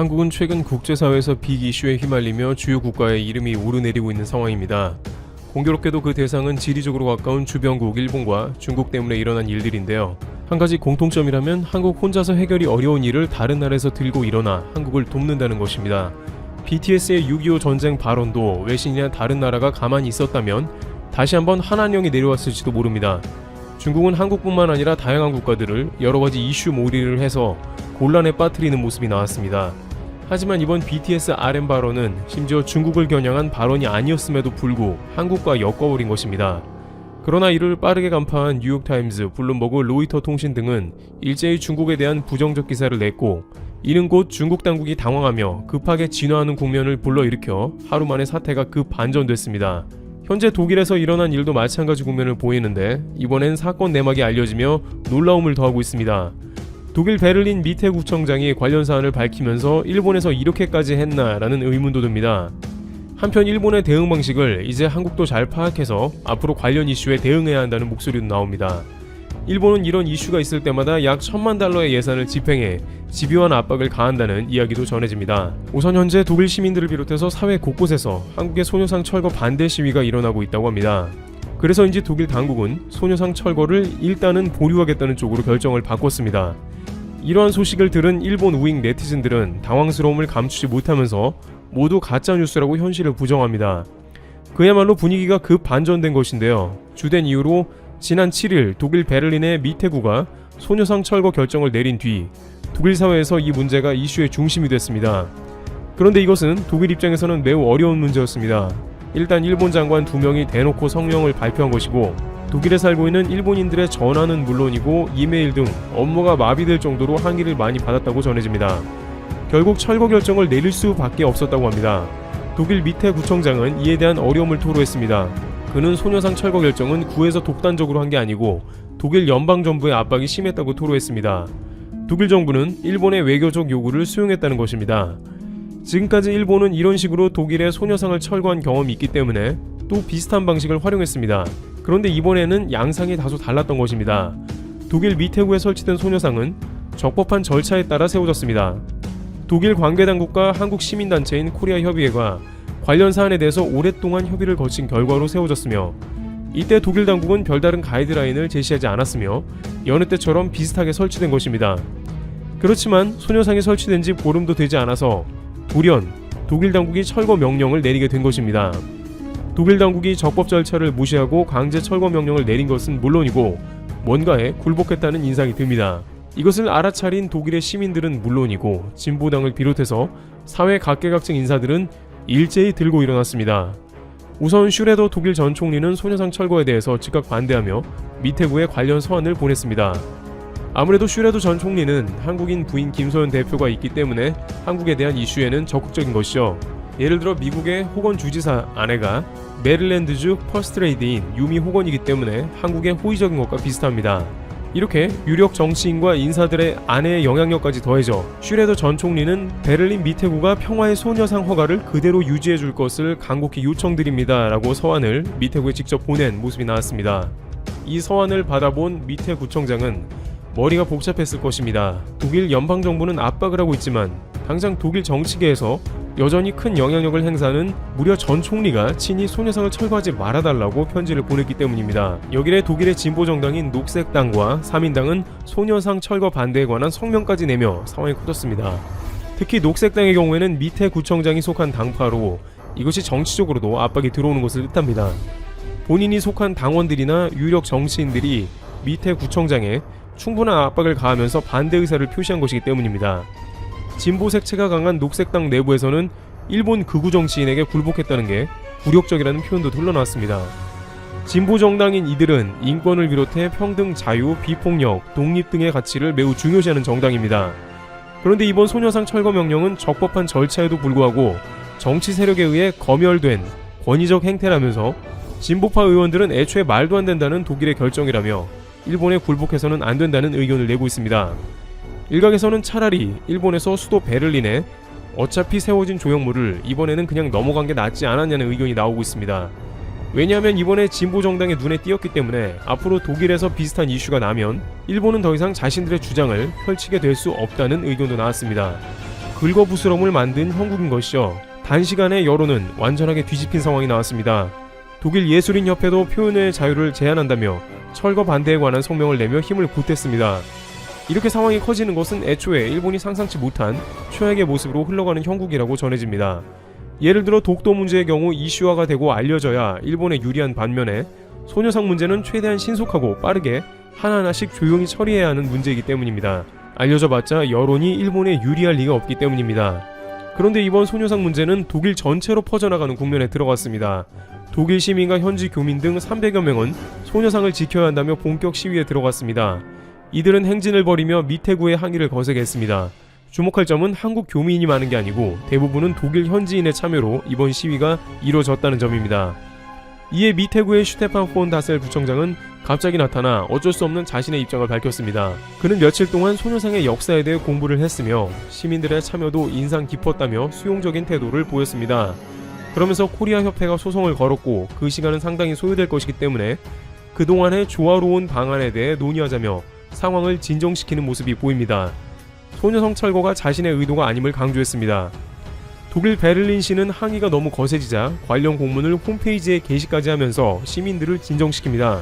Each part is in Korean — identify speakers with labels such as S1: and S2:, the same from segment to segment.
S1: 한국은 최근 국제사회에서 빅 이슈에 휘말리며 주요 국가의 이름이 오르내리고 있는 상황입니다. 공교롭게도 그 대상은 지리적으로 가까운 주변국 일본과 중국 때문에 일어난 일들인데요. 한 가지 공통점이라면 한국 혼자서 해결이 어려운 일을 다른 나라에서 들고 일어나 한국을 돕는다는 것입니다. BTS의 6.25 전쟁 발언도 외신이나 다른 나라가 가만히 있었다면 다시 한번 한한령이 내려왔을지도 모릅니다. 중국은 한국뿐만 아니라 다양한 국가들을 여러가지 이슈 몰이를 해서 곤란에 빠뜨리는 모습이 나왔습니다. 하지만 이번 BTS RM 발언은 심지어 중국을 겨냥한 발언이 아니었음에도 불구 한국과 엮어버린 것입니다. 그러나 이를 빠르게 간파한 뉴욕타임즈, 블룸버그, 로이터 통신 등은 일제히 중국에 대한 부정적 기사를 냈고, 이는 곧 중국 당국이 당황하며 급하게 진화하는 국면을 불러일으켜 하루 만에 사태가 급반전됐습니다. 현재 독일에서 일어난 일도 마찬가지 국면을 보이는데 이번엔 사건 내막이 알려지며 놀라움을 더하고 있습니다. 독일 베를린 미테 구청장이 관련 사안을 밝히면서 일본에서 이렇게까지 했나 라는 의문도 듭니다. 한편 일본의 대응 방식을 이제 한국도 잘 파악해서 앞으로 관련 이슈에 대응해야 한다는 목소리도 나옵니다. 일본은 이런 이슈가 있을 때마다 약 1,000만 달러의 예산을 집행해 집요한 압박을 가한다는 이야기도 전해집니다. 우선 현재 독일 시민들을 비롯해서 사회 곳곳에서 한국의 소녀상 철거 반대 시위가 일어나고 있다고 합니다. 그래서인지 독일 당국은 소녀상 철거를 일단은 보류하겠다는 쪽으로 결정을 바꿨습니다. 이러한 소식을 들은 일본 우익 네티즌들은 당황스러움을 감추지 못하면서 모두 가짜뉴스라고 현실을 부정합니다. 그야말로 분위기가 급반전된 것인데요. 주된 이유로 지난 7일 독일 베를린의 미테구가 소녀상 철거 결정을 내린 뒤 독일 사회에서 이 문제가 이슈의 중심이 됐습니다. 그런데 이것은 독일 입장에서는 매우 어려운 문제였습니다. 일단 일본 장관 2명이 대놓고 성명을 발표한 것이고, 독일에 살고 있는 일본인들의 전화는 물론이고 이메일 등 업무가 마비될 정도로 항의를 많이 받았다고 전해집니다. 결국 철거 결정을 내릴 수밖에 없었다고 합니다. 독일 미테 구청장은 이에 대한 어려움을 토로했습니다. 그는 소녀상 철거 결정은 구에서 독단적으로 한 게 아니고 독일 연방정부의 압박이 심했다고 토로했습니다. 독일 정부는 일본의 외교적 요구를 수용했다는 것입니다. 지금까지 일본은 이런 식으로 독일의 소녀상을 철거한 경험이 있기 때문에 또 비슷한 방식을 활용했습니다. 그런데 이번에는 양상이 다소 달랐던 것입니다. 독일 미테구에 설치된 소녀상은 적법한 절차에 따라 세워졌습니다. 독일 관계당국과 한국 시민단체인 코리아협의회가 관련 사안에 대해서 오랫동안 협의를 거친 결과로 세워졌으며, 이때 독일 당국은 별다른 가이드라인을 제시하지 않았으며 여느 때처럼 비슷하게 설치된 것입니다. 그렇지만 소녀상이 설치된 지 보름도 되지 않아서 돌연 독일 당국이 철거 명령을 내리게 된 것입니다. 독일 당국이 적법 절차를 무시하고 강제 철거 명령을 내린 것은 물론이고 뭔가에 굴복했다는 인상이 듭니다. 이것을 알아차린 독일의 시민들은 물론이고 진보당을 비롯해서 사회 각계각층 인사들은 일제히 들고 일어났습니다. 우선 슈레더 독일 전 총리는 소녀상 철거에 대해서 즉각 반대하며 미테구에 관련 서한을 보냈습니다. 아무래도 슈레더 전 총리는 한국인 부인 김소연 대표가 있기 때문에 한국에 대한 이슈에는 적극적인 것이죠. 예를 들어 미국의 호건 주지사 아내가 메릴랜드주 퍼스트레이디인 유미 호건이기 때문에 한국의 호의적인 것과 비슷합니다. 이렇게 유력 정치인과 인사들의 아내의 영향력까지 더해져 슈레더 전 총리는 베를린 미테구가 평화의 소녀상 허가를 그대로 유지해줄 것을 간곡히 요청드립니다 라고 서한을 미테구에 직접 보낸 모습이 나왔습니다. 이 서한을 받아본 미테 구청장은 머리가 복잡했을 것입니다. 독일 연방정부는 압박을 하고 있지만 당장 독일 정치계에서 여전히 큰 영향력을 행사하는 무려 전 총리가 친히 소녀상을 철거하지 말아달라고 편지를 보냈기 때문입니다. 여기에 독일의 진보정당인 녹색당과 사민당은 소녀상 철거 반대에 관한 성명까지 내며 상황이 커졌습니다. 특히 녹색당의 경우에는 미테 구청장이 속한 당파로 이것이 정치적으로도 압박이 들어오는 것을 뜻합니다. 본인이 속한 당원들이나 유력 정치인들이 미테 구청장에 충분한 압박을 가하면서 반대 의사를 표시한 것이기 때문입니다. 진보 색채가 강한 녹색당 내부에서는 일본 극우 정치인에게 굴복했다는 게 굴욕적이라는 표현도 흘러나왔습니다. 진보 정당인 이들은 인권을 비롯해 평등, 자유, 비폭력, 독립 등의 가치를 매우 중요시하는 정당입니다. 그런데 이번 소녀상 철거 명령은 적법한 절차에도 불구하고 정치 세력에 의해 검열된 권위적 행태라면서 진보파 의원들은 애초에 말도 안 된다는 독일의 결정이라며 일본에 굴복해서는 안 된다는 의견을 내고 있습니다. 일각에서는 차라리 일본에서 수도 베를린에 어차피 세워진 조형물을 이번에는 그냥 넘어간 게 낫지 않았냐는 의견이 나오고 있습니다. 왜냐하면 이번에 진보정당의 눈에 띄었기 때문에 앞으로 독일에서 비슷한 이슈가 나면 일본은 더 이상 자신들의 주장을 펼치게 될 수 없다는 의견도 나왔습니다. 긁어부스럼을 만든 형국인 것이죠. 단시간에 여론은 완전하게 뒤집힌 상황이 나왔습니다. 독일 예술인협회도 표현의 자유를 제한한다며 철거 반대에 관한 성명을 내며 힘을 보탰습니다. 이렇게 상황이 커지는 것은 애초에 일본이 상상치 못한 최악의 모습으로 흘러가는 형국이라고 전해집니다. 예를 들어 독도 문제의 경우 이슈화가 되고 알려져야 일본에 유리한 반면에 소녀상 문제는 최대한 신속하고 빠르게 하나하나씩 조용히 처리해야 하는 문제이기 때문입니다. 알려져봤자 여론이 일본에 유리할 리가 없기 때문입니다. 그런데 이번 소녀상 문제는 독일 전체로 퍼져나가는 국면에 들어갔습니다. 독일 시민과 현지 교민 등 300여 명은 소녀상을 지켜야 한다며 본격 시위에 들어갔습니다. 이들은 행진을 벌이며 미테구의 항의를 거세게 했습니다. 주목할 점은 한국 교민이 많은 게 아니고 대부분은 독일 현지인의 참여로 이번 시위가 이루어졌다는 점입니다. 이에 미테구의 슈테판 폰 다셀 부청장은 갑자기 나타나 어쩔 수 없는 자신의 입장을 밝혔습니다. 그는 며칠 동안 소녀상의 역사에 대해 공부를 했으며 시민들의 참여도 인상 깊었다며 수용적인 태도를 보였습니다. 그러면서 코리아 협회가 소송을 걸었고 그 시간은 상당히 소요될 것이기 때문에 그동안의 조화로운 방안에 대해 논의하자며 상황을 진정시키는 모습이 보입니다. 소녀상 철거가 자신의 의도가 아님을 강조했습니다. 독일 베를린시는 항의가 너무 거세지자 관련 공문을 홈페이지에 게시까지 하면서 시민들을 진정시킵니다.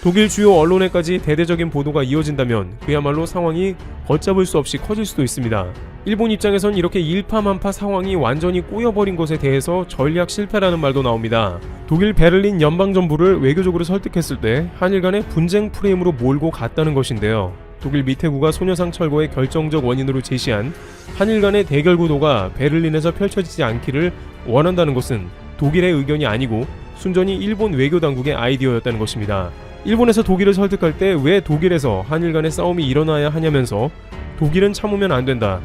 S1: 독일 주요 언론에까지 대대적인 보도가 이어진다면 그야말로 상황이 걷잡을 수 없이 커질 수도 있습니다. 일본 입장에선 이렇게 일파만파 상황이 완전히 꼬여버린 것에 대해서 전략 실패라는 말도 나옵니다. 독일 베를린 연방정부를 외교적으로 설득했을 때 한일 간의 분쟁 프레임으로 몰고 갔다는 것인데요. 독일 미테구가 소녀상 철거의 결정적 원인으로 제시한 한일 간의 대결 구도가 베를린에서 펼쳐지지 않기를 원한다는 것은 독일의 의견이 아니고 순전히 일본 외교당국의 아이디어였다는 것입니다. 일본에서 독일을 설득할 때 왜 독일에서 한일 간의 싸움이 일어나야 하냐면서 독일은 참으면 안 된다.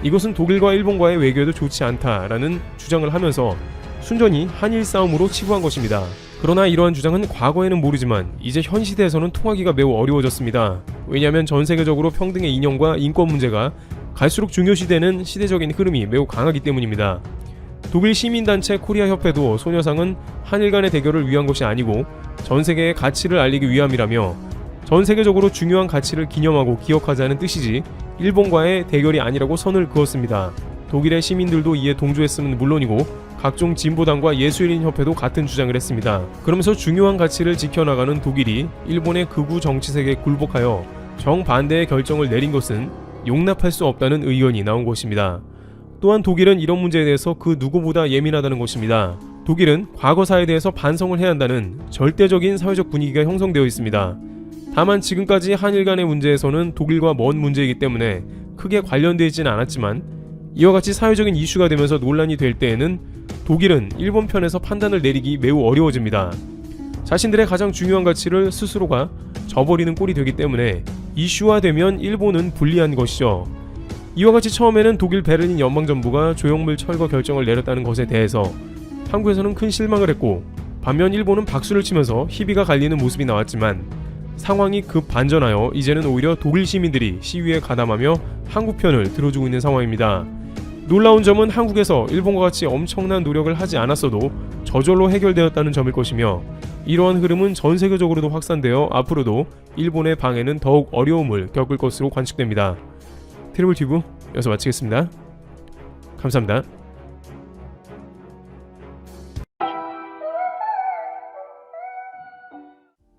S1: 이것은 독일과 일본과의 외교에도 좋지 않다라는 주장을 하면서 순전히 한일 싸움으로 치부한 것입니다. 그러나 이러한 주장은 과거에는 모르지만 이제 현 시대에서는 통하기가 매우 어려워졌습니다. 왜냐하면 전 세계적으로 평등의 이념과 인권 문제가 갈수록 중요시되는 시대적인 흐름이 매우 강하기 때문입니다. 독일 시민단체 코리아 협회도 소녀상은 한일 간의 대결을 위한 것이 아니고 전 세계의 가치를 알리기 위함이라며 전 세계적으로 중요한 가치를 기념하고 기억하자는 뜻이지 일본과의 대결이 아니라고 선을 그었습니다. 독일의 시민들도 이에 동조했음은 물론이고 각종 진보당과 예술인협회도 같은 주장을 했습니다. 그러면서 중요한 가치를 지켜나가는 독일이 일본의 극우 정치색에 굴복하여 정반대의 결정을 내린 것은 용납할 수 없다는 의견이 나온 것입니다. 또한 독일은 이런 문제에 대해서 그 누구보다 예민하다는 것입니다. 독일은 과거사에 대해서 반성을 해야 한다는 절대적인 사회적 분위기가 형성되어 있습니다. 다만 지금까지 한일 간의 문제에서는 독일과 먼 문제이기 때문에 크게 관련되어 있지는 않았지만 이와 같이 사회적인 이슈가 되면서 논란이 될 때에는 독일은 일본 편에서 판단을 내리기 매우 어려워집니다. 자신들의 가장 중요한 가치를 스스로가 저버리는 꼴이 되기 때문에 이슈화되면 일본은 불리한 것이죠. 이와 같이 처음에는 독일 베를린 연방정부가 조형물 철거 결정을 내렸다는 것에 대해서 한국에서는 큰 실망을 했고 반면 일본은 박수를 치면서 희비가 갈리는 모습이 나왔지만 상황이 급 반전하여 이제는 오히려 독일 시민들이 시위에 가담하며 한국 편을 들어주고 있는 상황입니다. 놀라운 점은 한국에서 일본과 같이 엄청난 노력을 하지 않았어도 저절로 해결되었다는 점일 것이며 이러한 흐름은 전 세계적으로도 확산되어 앞으로도 일본의 방해는 더욱 어려움을 겪을 것으로 관측됩니다. 트리블튜브 여기서 마치겠습니다. 감사합니다.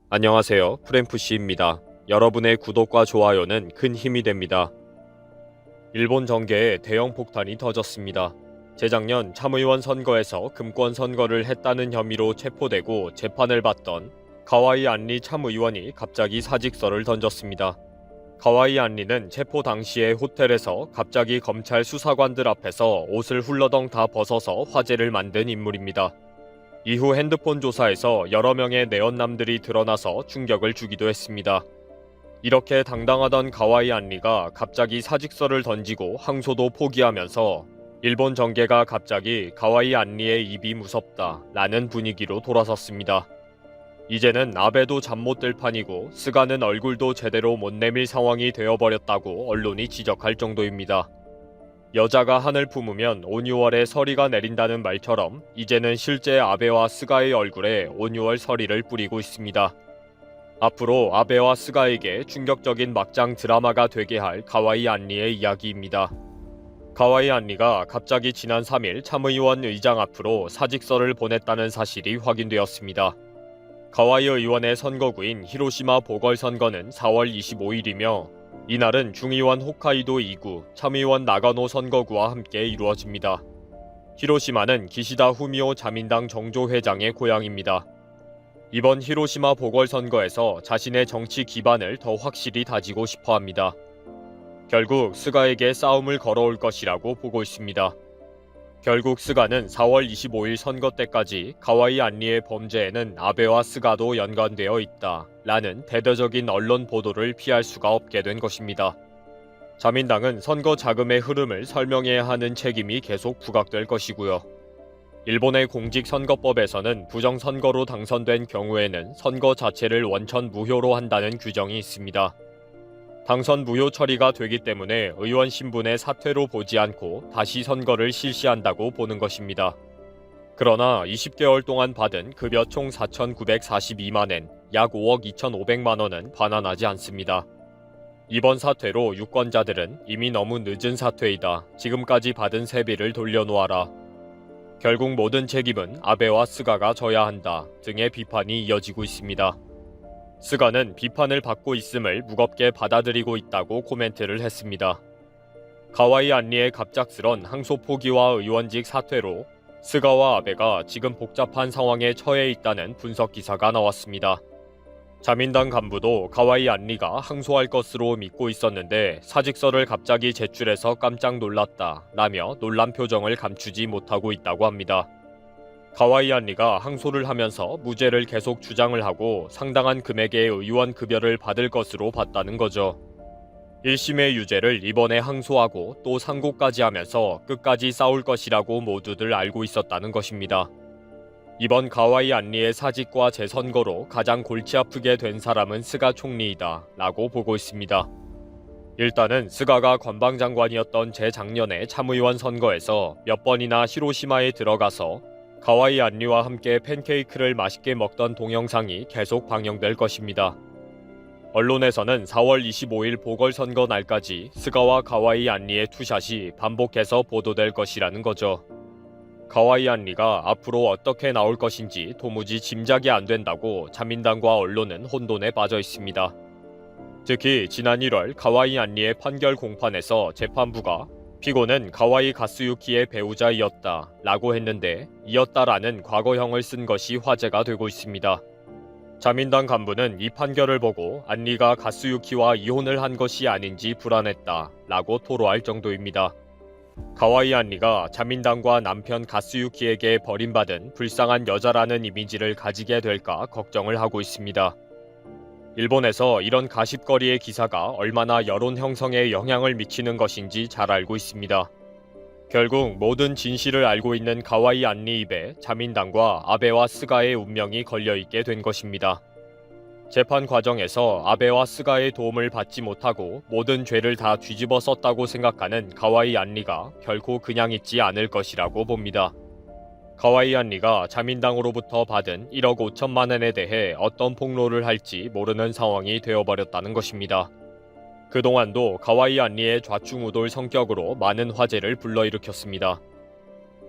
S2: 안녕하세요. 프랭프씨입니다. 여러분의 구독과 좋아요는 큰 힘이 됩니다. 일본 정계에 대형 폭탄이 터졌습니다. 재작년 참의원 선거에서 금권 선거를 했다는 혐의로 체포되고 재판을 받던 가와이 안리 참의원이 갑자기 사직서를 던졌습니다. 가와이 안리는 체포 당시에 호텔에서 갑자기 검찰 수사관들 앞에서 옷을 훌러덩 다 벗어서 화제를 만든 인물입니다. 이후 핸드폰 조사에서 여러 명의 내연남들이 드러나서 충격을 주기도 했습니다. 이렇게 당당하던 가와이 안리가 갑자기 사직서를 던지고 항소도 포기하면서 일본 정계가 갑자기 가와이 안리의 입이 무섭다 라는 분위기로 돌아섰습니다. 이제는 아베도 잠 못 들 판이고 스가는 얼굴도 제대로 못 내밀 상황이 되어버렸다고 언론이 지적할 정도입니다. 여자가 한을 품으면 온유월에 서리가 내린다는 말처럼 이제는 실제 아베와 스가의 얼굴에 온유월 서리를 뿌리고 있습니다. 앞으로 아베와 스가에게 충격적인 막장 드라마가 되게 할 가와이 안리의 이야기입니다. 가와이 안리가 갑자기 지난 3일 참의원 의장 앞으로 사직서를 보냈다는 사실이 확인되었습니다. 가와이 의원의 선거구인 히로시마 보궐선거는 4월 25일이며 이날은 중의원 홋카이도 2구, 참의원 나가노 선거구와 함께 이루어집니다. 히로시마는 기시다 후미오 자민당 정조회장의 고향입니다. 이번 히로시마 보궐선거에서 자신의 정치 기반을 더 확실히 다지고 싶어합니다. 결국 스가에게 싸움을 걸어올 것이라고 보고 있습니다. 결국 스가는 4월 25일 선거 때까지 가와이 안리의 범죄에는 아베와 스가도 연관되어 있다 라는 대대적인 언론 보도를 피할 수가 없게 된 것입니다. 자민당은 선거 자금의 흐름을 설명해야 하는 책임이 계속 부각될 것이고요. 일본의 공직선거법에서는 부정선거로 당선된 경우에는 선거 자체를 원천 무효로 한다는 규정이 있습니다. 당선 무효 처리가 되기 때문에 의원 신분의 사퇴로 보지 않고 다시 선거를 실시한다고 보는 것입니다. 그러나 20개월 동안 받은 급여 총 4,942만엔, 약 5억 2,500만 원은 반환하지 않습니다. 이번 사퇴로 유권자들은 이미 너무 늦은 사퇴이다. 지금까지 받은 세비를 돌려놓아라. 결국 모든 책임은 아베와 스가가 져야 한다 등의 비판이 이어지고 있습니다. 스가는 비판을 받고 있음을 무겁게 받아들이고 있다고 코멘트를 했습니다. 가와이 안리의 갑작스런 항소 포기와 의원직 사퇴로 스가와 아베가 지금 복잡한 상황에 처해 있다는 분석 기사가 나왔습니다. 자민당 간부도 가와이 안리가 항소할 것으로 믿고 있었는데 사직서를 갑자기 제출해서 깜짝 놀랐다 라며 놀란 표정을 감추지 못하고 있다고 합니다. 가와이 안리가 항소를 하면서 무죄를 계속 주장을 하고 상당한 금액의 의원 급여를 받을 것으로 봤다는 거죠. 1심의 유죄를 이번에 항소하고 또 상고까지 하면서 끝까지 싸울 것이라고 모두들 알고 있었다는 것입니다. 이번 가와이 안리의 사직과 재선거로 가장 골치 아프게 된 사람은 스가 총리이다 라고 보고 있습니다. 일단은 스가가 관방장관이었던 재작년의 참의원 선거에서 몇 번이나 히로시마에 들어가서 가와이 안리와 함께 팬케이크를 맛있게 먹던 동영상이 계속 방영될 것입니다. 언론에서는 4월 25일 보궐선거 날까지 스가와 가와이 안리의 투샷이 반복해서 보도될 것이라는 거죠. 가와이 안리가 앞으로 어떻게 나올 것인지 도무지 짐작이 안 된다고 자민당과 언론은 혼돈에 빠져 있습니다. 특히 지난 1월 가와이 안리의 판결 공판에서 재판부가 피고는 가와이 가스유키의 배우자이었다 라고 했는데 이었다라는 과거형을 쓴 것이 화제가 되고 있습니다. 자민당 간부는 이 판결을 보고 안리가 가스유키와 이혼을 한 것이 아닌지 불안했다 라고 토로할 정도입니다. 가와이 안리가 자민당과 남편 가스유키에게 버림받은 불쌍한 여자라는 이미지를 가지게 될까 걱정을 하고 있습니다. 일본에서 이런 가십거리의 기사가 얼마나 여론 형성에 영향을 미치는 것인지 잘 알고 있습니다. 결국 모든 진실을 알고 있는 가와이 안리 입에 자민당과 아베와 스가의 운명이 걸려있게 된 것입니다. 재판 과정에서 아베와 스가의 도움을 받지 못하고 모든 죄를 다 뒤집어 썼다고 생각하는 가와이 안리가 결코 그냥 있지 않을 것이라고 봅니다. 가와이 안리가 자민당으로부터 받은 1억 5천만 엔에 대해 어떤 폭로를 할지 모르는 상황이 되어버렸다는 것입니다. 그동안도 가와이 안리의 좌충우돌 성격으로 많은 화제를 불러일으켰습니다.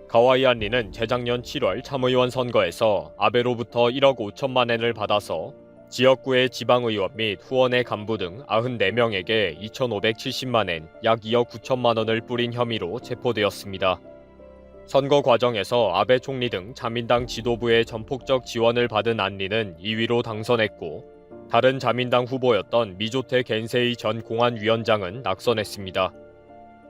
S2: 가와이 안리는 재작년 7월 참의원 선거에서 아베로부터 1억 5천만 엔을 받아서 지역구의 지방의원 및 후원의 간부 등 94명에게 2,570만 엔, 약 2억 9천만 원을 뿌린 혐의로 체포되었습니다. 선거 과정에서 아베 총리 등 자민당 지도부의 전폭적 지원을 받은 안리는 2위로 당선했고 다른 자민당 후보였던 미조테 겐세이 전 공안위원장은 낙선했습니다.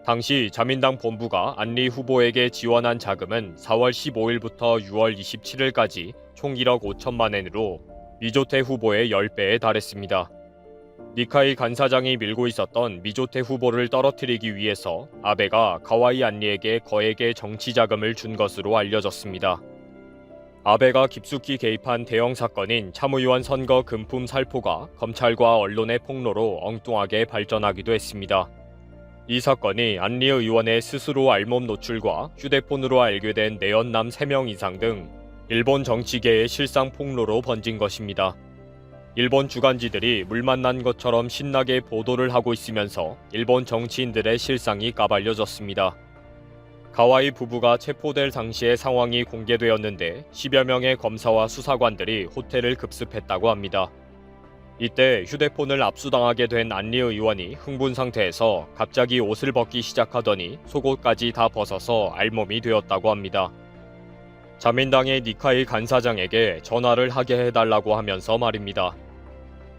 S2: 당시 자민당 본부가 안리 후보에게 지원한 자금은 4월 15일부터 6월 27일까지 총 1억 5천만 엔으로 미조테 후보의 10배에 달했습니다. 니카이 간사장이 밀고 있었던 미조테 후보를 떨어뜨리기 위해서 아베가 가와이 안리에게 거액의 정치 자금을 준 것으로 알려졌습니다. 아베가 깊숙이 개입한 대형 사건인 참의원 선거 금품 살포가 검찰과 언론의 폭로로 엉뚱하게 발전하기도 했습니다. 이 사건이 안리 의원의 스스로 알몸 노출과 휴대폰으로 알게 된 내연남 3명 이상 등 일본 정치계의 실상 폭로로 번진 것입니다. 일본 주간지들이 물 만난 것처럼 신나게 보도를 하고 있으면서 일본 정치인들의 실상이 까발려졌습니다. 가와이 부부가 체포될 당시의 상황이 공개되었는데 10여 명의 검사와 수사관들이 호텔을 급습했다고 합니다. 이때 휴대폰을 압수당하게 된 안리 의원이 흥분 상태에서 갑자기 옷을 벗기 시작하더니 속옷까지 다 벗어서 알몸이 되었다고 합니다. 자민당의 니카이 간사장에게 전화를 하게 해달라고 하면서 말입니다.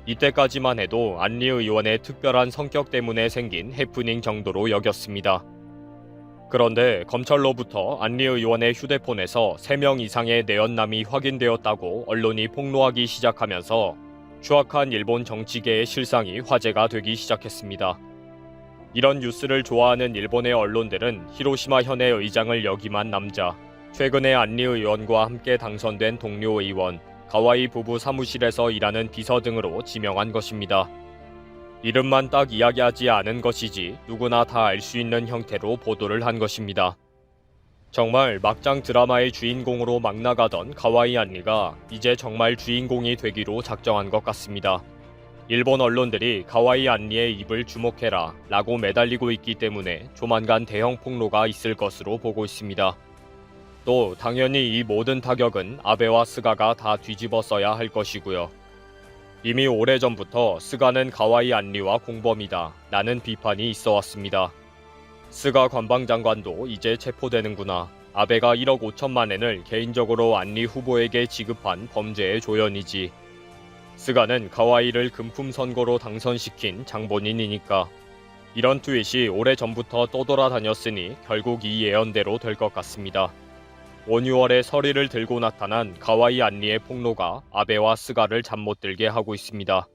S2: 이때까지만 해도 안리 의원의 특별한 성격 때문에 생긴 해프닝 정도로 여겼습니다. 그런데 검찰로부터 안리 의원의 휴대폰에서 3명 이상의 내연남이 확인되었다고 언론이 폭로하기 시작하면서 추악한 일본 정치계의 실상이 화제가 되기 시작했습니다. 이런 뉴스를 좋아하는 일본의 언론들은 히로시마 현의 의장을 역임한 남자, 최근에 안리 의원과 함께 당선된 동료 의원, 가와이 부부 사무실에서 일하는 비서 등으로 지명한 것입니다. 이름만 딱 이야기하지 않은 것이지 누구나 다 알 수 있는 형태로 보도를 한 것입니다. 정말 막장 드라마의 주인공으로 막 나가던 가와이 안리가 이제 정말 주인공이 되기로 작정한 것 같습니다. 일본 언론들이 가와이 안리의 입을 주목해라 라고 매달리고 있기 때문에 조만간 대형 폭로가 있을 것으로 보고 있습니다. 또 당연히 이 모든 타격은 아베와 스가가 다 뒤집어 써야 할 것이고요. 이미 오래전부터 스가는 가와이 안리와 공범이다 라는 비판이 있어 왔습니다. 스가 관방장관도 이제 체포되는구나. 아베가 1억 5천만 엔을 개인적으로 안리 후보에게 지급한 범죄의 조연이지. 스가는 가와이를 금품 선거로 당선시킨 장본인이니까. 이런 트윗이 오래전부터 떠돌아다녔으니 결국 이 예언대로 될 것 같습니다. 원유월에 서리를 들고 나타난 가와이 안리의 폭로가 아베와 스가를 잠 못 들게 하고 있습니다.